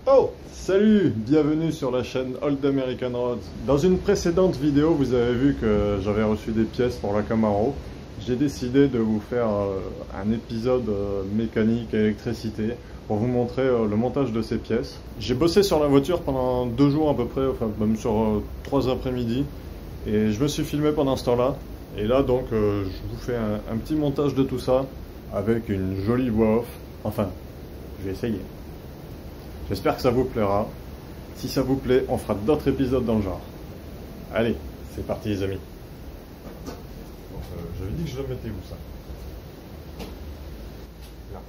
Oh, salut, bienvenue sur la chaîne Old American Roads. Dans une précédente vidéo, vous avez vu que j'avais reçu des pièces pour la Camaro. J'ai décidé de vous faire un épisode mécanique et électricité pour vous montrer le montage de ces pièces. J'ai bossé sur la voiture pendant 2 jours à peu près, enfin même sur 3 après-midi, et je me suis filmé pendant ce temps-là. Et là donc je vous fais un petit montage de tout ça avec une jolie voix off. Enfin, je vais essayer. J'espère que ça vous plaira. Si ça vous plaît, on fera d'autres épisodes dans le genre. Allez, c'est parti les amis. Bon, j'avais dit que je le mettais où ça? Là.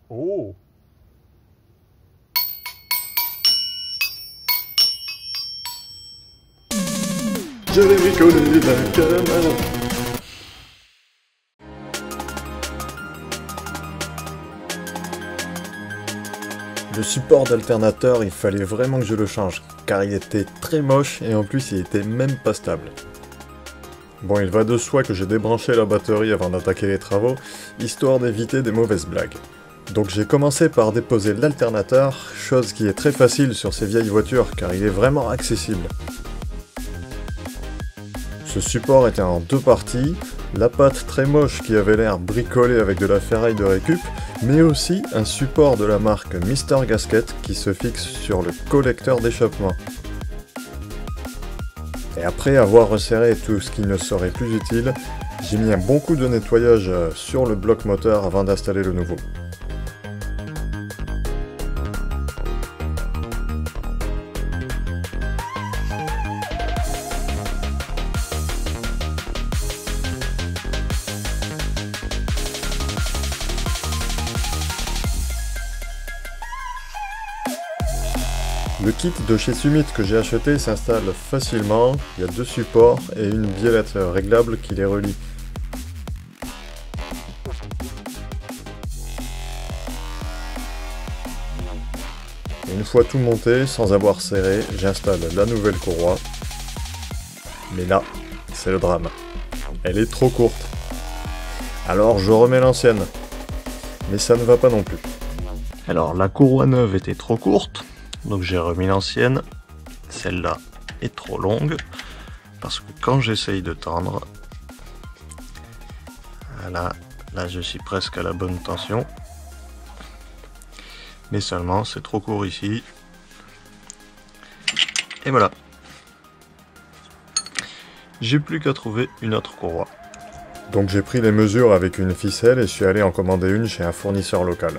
Oh! J'avais bricolé la Camaro. Le support d'alternateur, il fallait vraiment que je le change, car il était très moche et en plus il était même pas stable. Bon, il va de soi que j'ai débranché la batterie avant d'attaquer les travaux, histoire d'éviter des mauvaises blagues. Donc j'ai commencé par déposer l'alternateur, chose qui est très facile sur ces vieilles voitures, car il est vraiment accessible. Ce support était en 2 parties, la patte très moche qui avait l'air bricolée avec de la ferraille de récup, mais aussi un support de la marque Mr Gasket qui se fixe sur le collecteur d'échappement. Et après avoir resserré tout ce qui ne serait plus utile, j'ai mis un bon coup de nettoyage sur le bloc moteur avant d'installer le nouveau. Le kit de chez Summit que j'ai acheté s'installe facilement, il y a 2 supports et une biellette réglable qui les relie. Et une fois tout monté, sans avoir serré, j'installe la nouvelle courroie. Mais là, c'est le drame. Elle est trop courte. Alors je remets l'ancienne. Mais ça ne va pas non plus. Alors la courroie neuve était trop courte. Donc j'ai remis l'ancienne, celle-là est trop longue, parce que quand j'essaye de tendre, voilà, là je suis presque à la bonne tension, mais seulement c'est trop court ici, et voilà. J'ai plus qu'à trouver une autre courroie. Donc j'ai pris les mesures avec une ficelle et je suis allé en commander une chez un fournisseur local.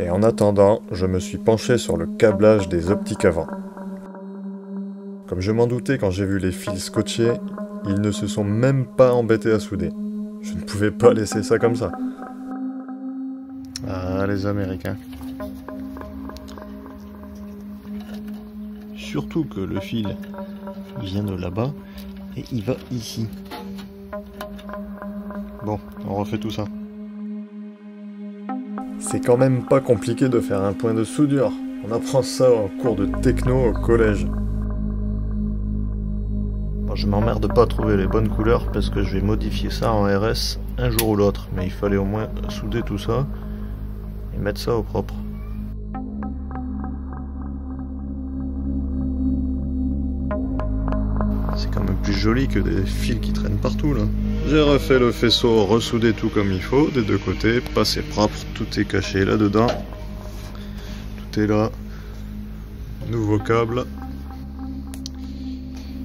Et en attendant, je me suis penché sur le câblage des optiques avant. Comme je m'en doutais quand j'ai vu les fils scotchés, ils ne se sont même pas embêtés à souder. Je ne pouvais pas laisser ça comme ça. Ah, les Américains. Surtout que le fil vient de là-bas et il va ici. Bon, on refait tout ça. C'est quand même pas compliqué de faire un point de soudure. On apprend ça en cours de techno au collège. Bon, je m'emmerde pas à trouver les bonnes couleurs parce que je vais modifier ça en RS un jour ou l'autre. Mais il fallait au moins souder tout ça et mettre ça au propre. C'est quand même plus joli que des fils qui traînent partout là. J'ai refait le faisceau, ressoudé tout comme il faut, des 2 côtés, passé propre, tout est caché là-dedans. Tout est là. Nouveau câble.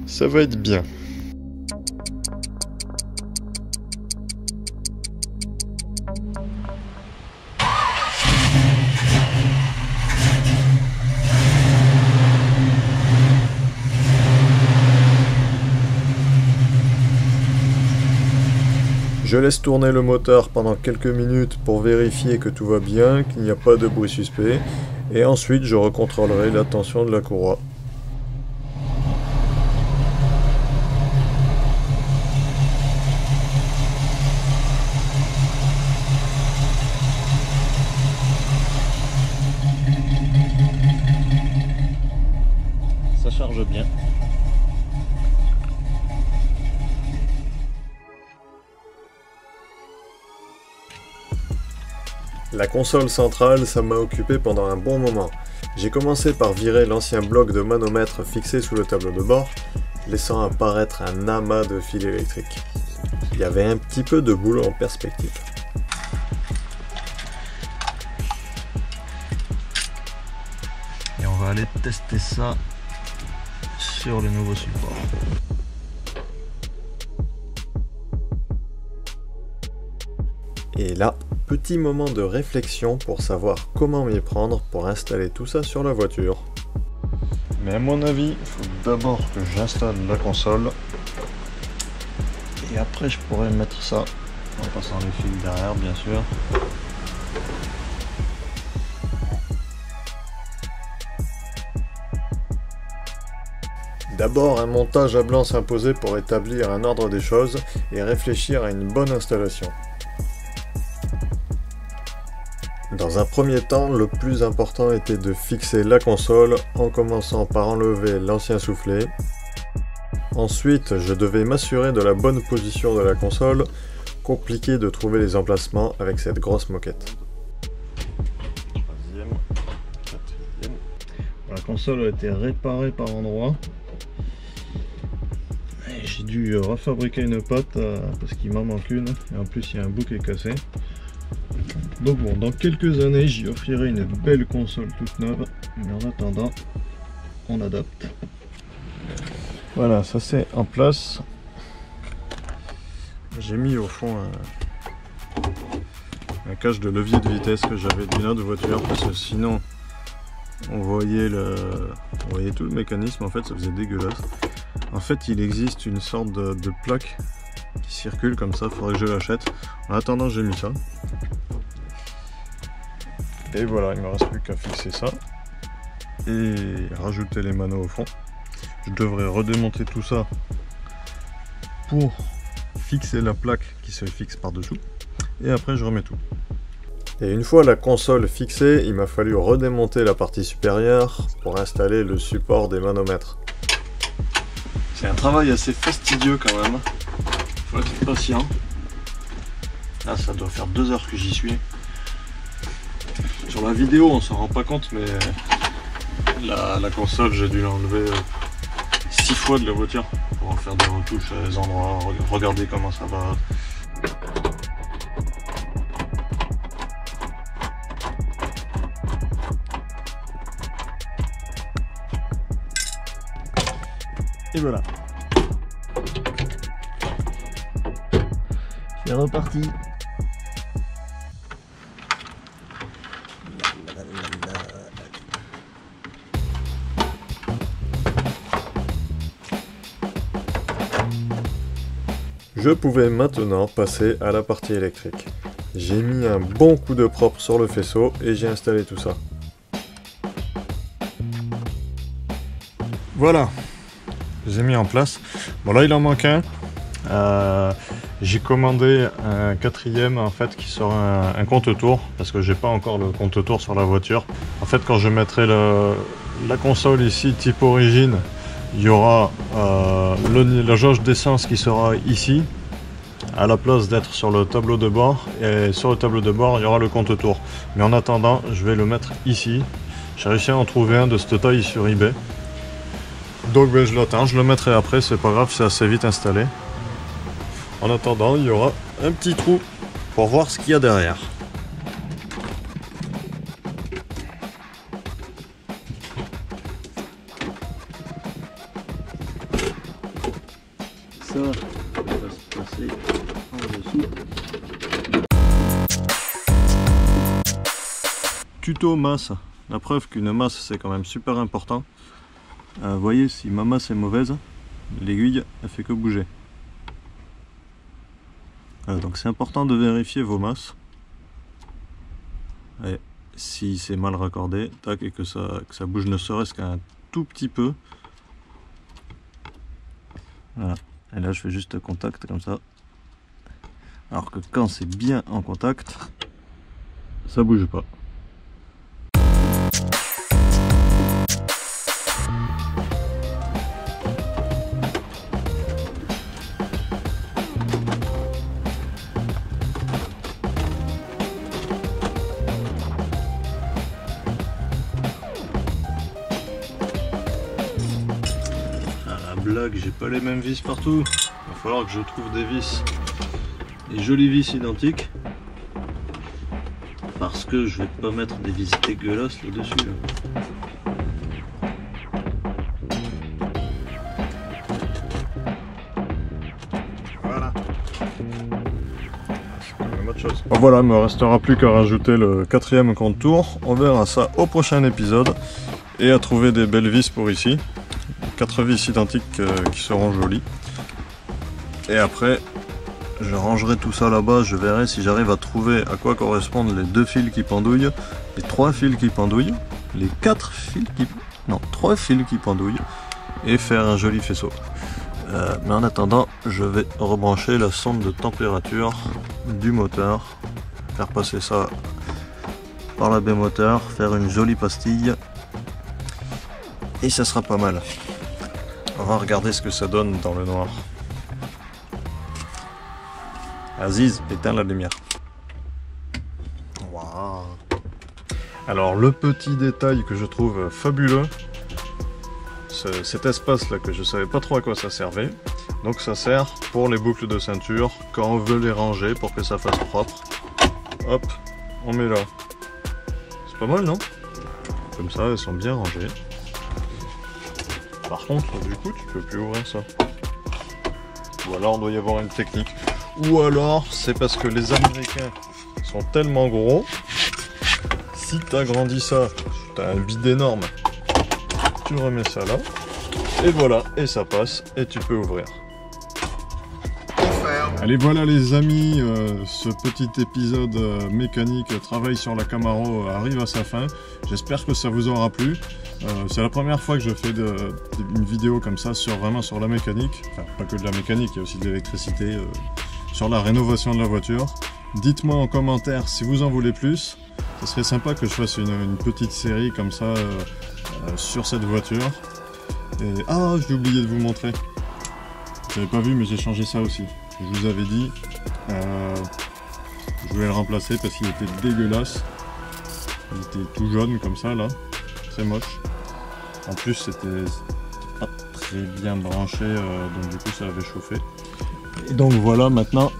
Ça va être bien. Je laisse tourner le moteur pendant quelques minutes pour vérifier que tout va bien, qu'il n'y a pas de bruit suspect, et ensuite je recontrôlerai la tension de la courroie. ça charge bien. La console centrale, ça m'a occupé pendant un bon moment. J'ai commencé par virer l'ancien bloc de manomètre fixé sous le tableau de bord, laissant apparaître un amas de fils électriques. Il y avait un petit peu de boulot en perspective. Et on va aller tester ça sur le nouveau support. Et là, petit moment de réflexion pour savoir comment m'y prendre pour installer tout ça sur la voiture. Mais à mon avis, il faut d'abord que j'installe la console. Et après je pourrais mettre ça en passant les fils derrière bien sûr. D'abord, un montage à blanc s'imposait pour établir un ordre des choses et réfléchir à une bonne installation. Dans un premier temps, le plus important était de fixer la console en commençant par enlever l'ancien soufflet. Ensuite, je devais m'assurer de la bonne position de la console, compliqué de trouver les emplacements avec cette grosse moquette. Troisième, quatrième. La console a été réparée par endroits. J'ai dû refabriquer une patte parce qu'il m'en manque une et en plus il y a un bout qui est cassé. Donc bon, dans quelques années j'y offrirai une belle console toute neuve, mais en attendant on adapte. Voilà, ça c'est en place. J'ai mis au fond un cache de levier de vitesse que j'avais d'une autre voiture parce que sinon on voyait tout le mécanisme, en fait ça faisait dégueulasse. En fait il existe une sorte de plaque qui circule comme ça, il faudrait que je l'achète. En attendant j'ai mis ça. Et voilà, il ne me reste plus qu'à fixer ça et rajouter les manos au fond. Je devrais redémonter tout ça pour fixer la plaque qui se fixe par dessous et après je remets tout. Et une fois la console fixée, il m'a fallu redémonter la partie supérieure pour installer le support des manomètres. C'est un travail assez fastidieux quand même, faut être patient. Là ça doit faire 2 heures que j'y suis. Sur la vidéo on s'en rend pas compte, mais la console j'ai dû l'enlever 6 fois de la voiture pour en faire des retouches à des endroits, regarder comment ça va. Et voilà. C'est reparti. Je pouvais maintenant passer à la partie électrique. J'ai mis un bon coup de propre sur le faisceau et j'ai installé tout ça. Voilà, j'ai mis en place. Bon là il en manque un. J'ai commandé un 4e en fait qui sera un compte-tours parce que j'ai pas encore le compte-tours sur la voiture. En fait quand je mettrai la console ici type origine, il y aura la jauge d'essence qui sera ici à la place d'être sur le tableau de bord, et sur le tableau de bord il y aura le compte-tours. Mais en attendant je vais le mettre ici. J'ai réussi à en trouver un de cette taille sur eBay. Donc ben, je l'attends, je le mettrai après, c'est pas grave, c'est assez vite installé. En attendant, il y aura un petit trou pour voir ce qu'il y a derrière. Ça va se passer en dessous. Tuto masse, la preuve qu'une masse c'est quand même super important. Vous voyez, si ma masse est mauvaise, l'aiguille elle fait que bouger. Donc c'est important de vérifier vos masses. Et si c'est mal raccordé, tac, et que ça bouge ne serait-ce qu'un tout petit peu. Voilà. Et là je fais juste contact comme ça. Alors que quand c'est bien en contact, ça bouge pas. blague, j'ai pas les mêmes vis partout. Il va falloir que je trouve des vis, des jolies vis identiques. Parce que je vais pas mettre des vis dégueulasses là-dessus. Voilà. C'est quand même autre chose. Bon, voilà, il me restera plus qu'à rajouter le 4e contour. On verra ça au prochain épisode. Et à trouver des belles vis pour ici. 4 vis identiques qui seront jolies. Et après, je rangerai tout ça là-bas. Je verrai si j'arrive à trouver à quoi correspondent les 2 fils qui pendouillent, les 3 fils qui pendouillent, les 4 fils qui... Non, 3 fils qui pendouillent. Et faire un joli faisceau. Mais en attendant, je vais rebrancher la sonde de température du moteur. Faire passer ça par la baie moteur. Faire une jolie pastille. Et ça sera pas mal. On va regarder ce que ça donne dans le noir. Aziz, éteins la lumière. Waouh. Alors le petit détail que je trouve fabuleux, cet espace là que je savais pas trop à quoi ça servait. Donc ça sert pour les boucles de ceinture quand on veut les ranger pour que ça fasse propre. Hop, on met là. C'est pas mal, non? Comme ça elles sont bien rangées. Par contre, du coup, tu peux plus ouvrir ça. Ou alors, il doit y avoir une technique. Ou alors, c'est parce que les Américains sont tellement gros. Si tu agrandis ça, tu as un bide énorme. Tu remets ça là. Et voilà, et ça passe. Et tu peux ouvrir. Allez, voilà les amis, ce petit épisode mécanique travail sur la Camaro arrive à sa fin. J'espère que ça vous aura plu. C'est la première fois que je fais une vidéo comme ça vraiment sur la mécanique. Enfin, pas que de la mécanique, il y a aussi de l'électricité, sur la rénovation de la voiture. Dites-moi en commentaire si vous en voulez plus. Ce serait sympa que je fasse une petite série comme ça sur cette voiture. Et, ah, j'ai oublié de vous montrer. Vous n'avez pas vu, mais j'ai changé ça aussi. Je vous avais dit, je voulais le remplacer parce qu'il était dégueulasse. Il était tout jaune comme ça là, c'est moche. En plus c'était pas très bien branché, donc du coup ça avait chauffé. Et donc voilà, maintenant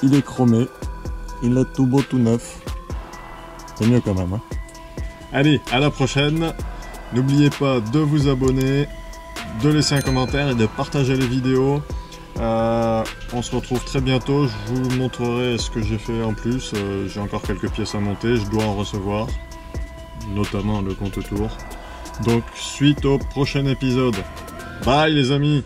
il est chromé, il est tout beau, tout neuf. C'est mieux quand même, hein. Allez, à la prochaine. N'oubliez pas de vous abonner, de laisser un commentaire et de partager les vidéos. On se retrouve très bientôt, je vous montrerai ce que j'ai fait en plus. J'ai encore quelques pièces à monter, je dois en recevoir, notamment le compte-tour. Donc suite au prochain épisode. Bye les amis!